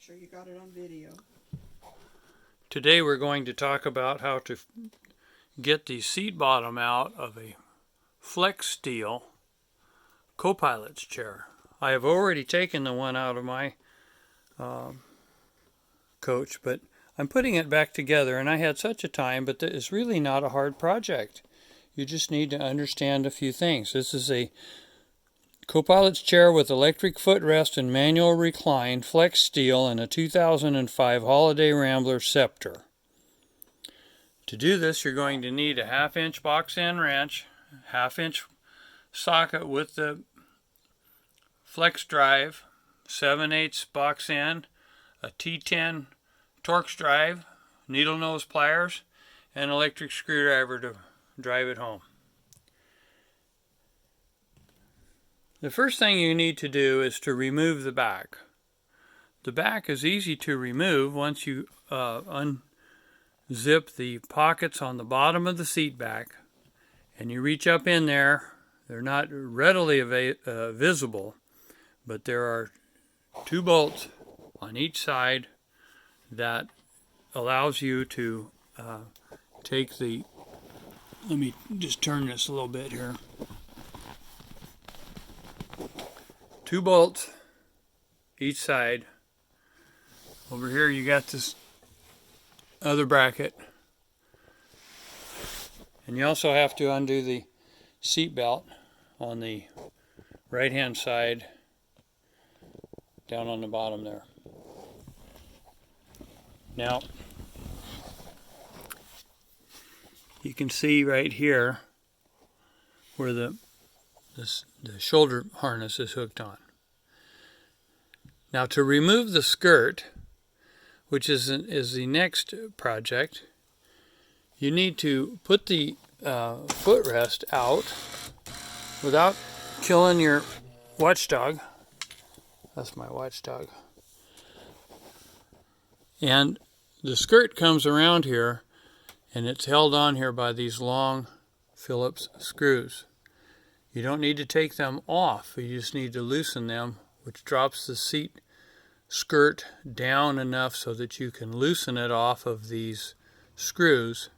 sure you got it on video. Today we're going to talk about how to get the seat bottom out of a Flexsteel co-pilot's chair. I have already taken the one out of my coach, but I'm putting it back together, and I had such a time, but it's really not a hard project. You just need to understand a few things. This is a co-pilot's chair with electric footrest and manual recline, Flexsteel, and a 2005 Holiday Rambler Scepter. To do this, you're going to need a 1/2-inch box end wrench, 1/2-inch socket with the flex drive, 7/8 box end, a T10 Torx drive, needle nose pliers, and electric screwdriver to drive it home. The first thing you need to do is to remove the back. The back is easy to remove once you unzip the pockets on the bottom of the seat back and you reach up in there. They're not readily visible, but there are 2 bolts on each side that allows you to take the, let me just turn this a little bit here. 2 bolts each side. Over here you got this other bracket, and you also have to undo the seat belt on the right hand side down on the bottom there. Now you can see right here where the shoulder harness is hooked on. Now to remove the skirt, which is the next project, you need to put the footrest out without killing your watchdog. That's my watchdog. And the skirt comes around here, and it's held on here by these long Phillips screws. You don't need to take them off, you just need to loosen them, which drops the seat skirt down enough so that you can loosen it off of these screws.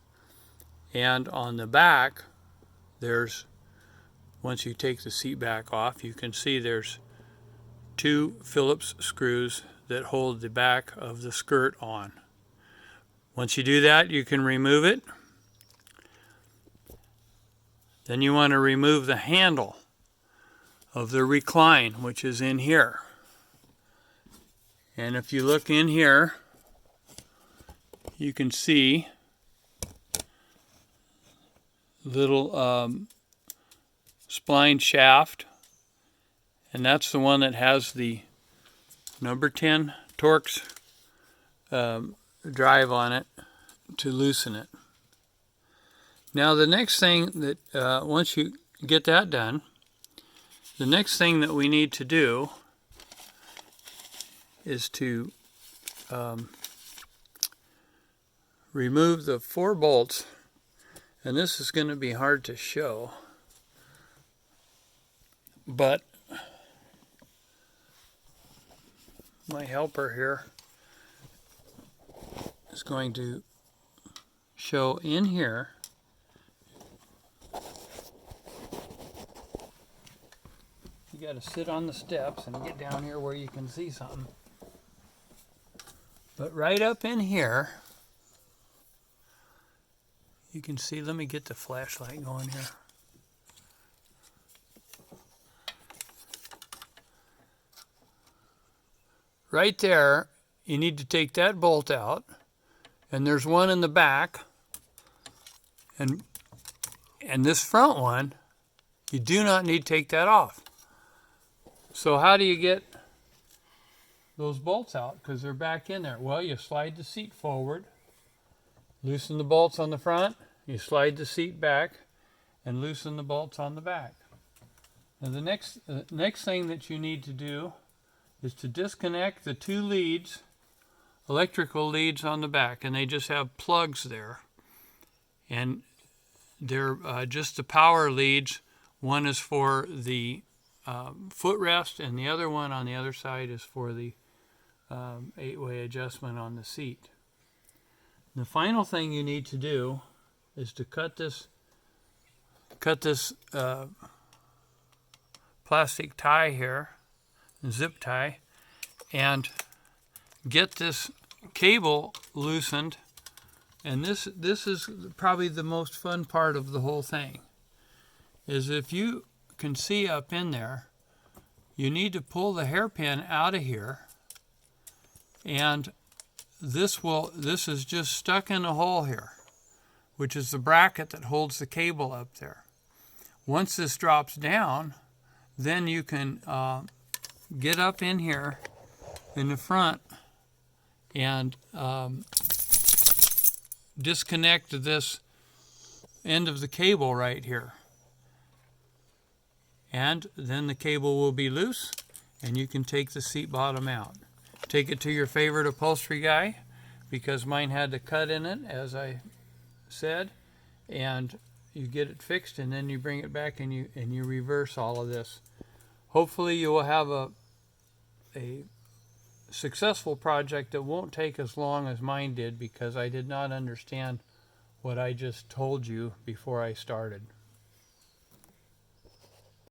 And on the back, once you take the seat back off, you can see there's 2 Phillips screws that hold the back of the skirt on. Once you do that, you can remove it. Then you want to remove the handle of the recline, which is in here. And if you look in here, you can see little spline shaft, and that's the one that has the number 10 Torx drive on it to loosen it. Now the next thing that, once you get that done, the next thing that we need to do is to remove the 4 bolts, and this is going to be hard to show, but my helper here is going to show in here. You got to sit on the steps and get down here where you can see something. But right up in here, you can see, let me get the flashlight going here. Right there, you need to take that bolt out, and there's one in the back, and this front one, you do not need to take that off. So how do you get those bolts out? Because they're back in there. Well, you slide the seat forward, loosen the bolts on the front, you slide the seat back, and loosen the bolts on the back. Now the next thing that you need to do is to disconnect the 2 leads, electrical leads on the back, and they just have plugs there. And they're just the power leads. One is for the footrest, and the other one on the other side is for the 8-way adjustment on the seat. The final thing you need to do is to cut this plastic tie here, zip tie, and get this cable loosened. And this is probably the most fun part of the whole thing, is if you can see up in there, you need to pull the hairpin out of here, and this is just stuck in a hole here, which is the bracket that holds the cable up there. Once this drops down, then you can get up in here in the front and disconnect this end of the cable right here. And then the cable will be loose and you can take the seat bottom out. Take it to your favorite upholstery guy, because mine had a cut in it, as I said, and you get it fixed, and then you bring it back and you reverse all of this. Hopefully you will have a successful project that won't take as long as mine did, because I did not understand what I just told you before I started.